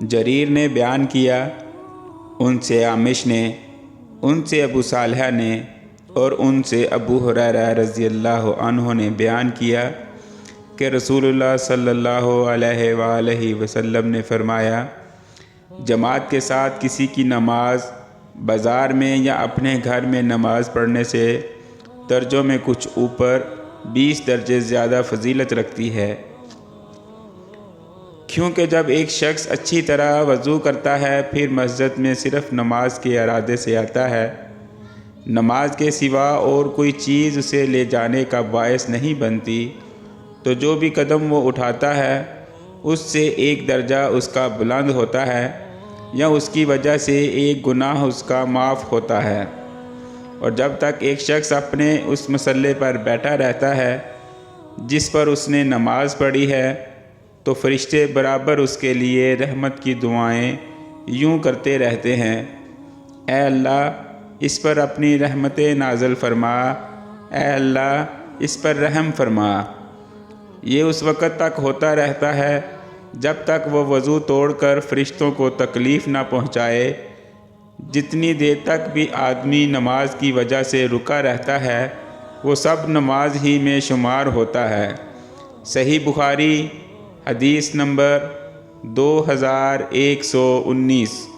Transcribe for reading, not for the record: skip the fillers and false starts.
جریر نے بیان کیا، ان سے عامش نے، ان سے ابو صالح نے اور ان سے ابو ہریرہ رضی اللہ عنہ نے بیان کیا کہ رسول اللہ صلی اللہ علیہ وآلہ وسلم نے فرمایا، جماعت کے ساتھ کسی کی نماز بازار میں یا اپنے گھر میں نماز پڑھنے سے درجوں میں کچھ اوپر 20 درجے زیادہ فضیلت رکھتی ہے، کیونکہ جب ایک شخص اچھی طرح وضو کرتا ہے پھر مسجد میں صرف نماز کے ارادے سے آتا ہے، نماز کے سوا اور کوئی چیز اسے لے جانے کا باعث نہیں بنتی، تو جو بھی قدم وہ اٹھاتا ہے اس سے ایک درجہ اس کا بلند ہوتا ہے یا اس کی وجہ سے ایک گناہ اس کا معاف ہوتا ہے۔ اور جب تک ایک شخص اپنے اس مصلے پر بیٹھا رہتا ہے جس پر اس نے نماز پڑھی ہے تو فرشتے برابر اس کے لیے رحمت کی دعائیں یوں کرتے رہتے ہیں، اے اللہ اس پر اپنی رحمتیں نازل فرما، اے اللہ اس پر رحم فرما۔ یہ اس وقت تک ہوتا رہتا ہے جب تک وہ وضو توڑ کر فرشتوں کو تکلیف نہ پہنچائے۔ جتنی دیر تک بھی آدمی نماز کی وجہ سے رکا رہتا ہے وہ سب نماز ہی میں شمار ہوتا ہے۔ صحیح بخاری، حدیث نمبر 2119۔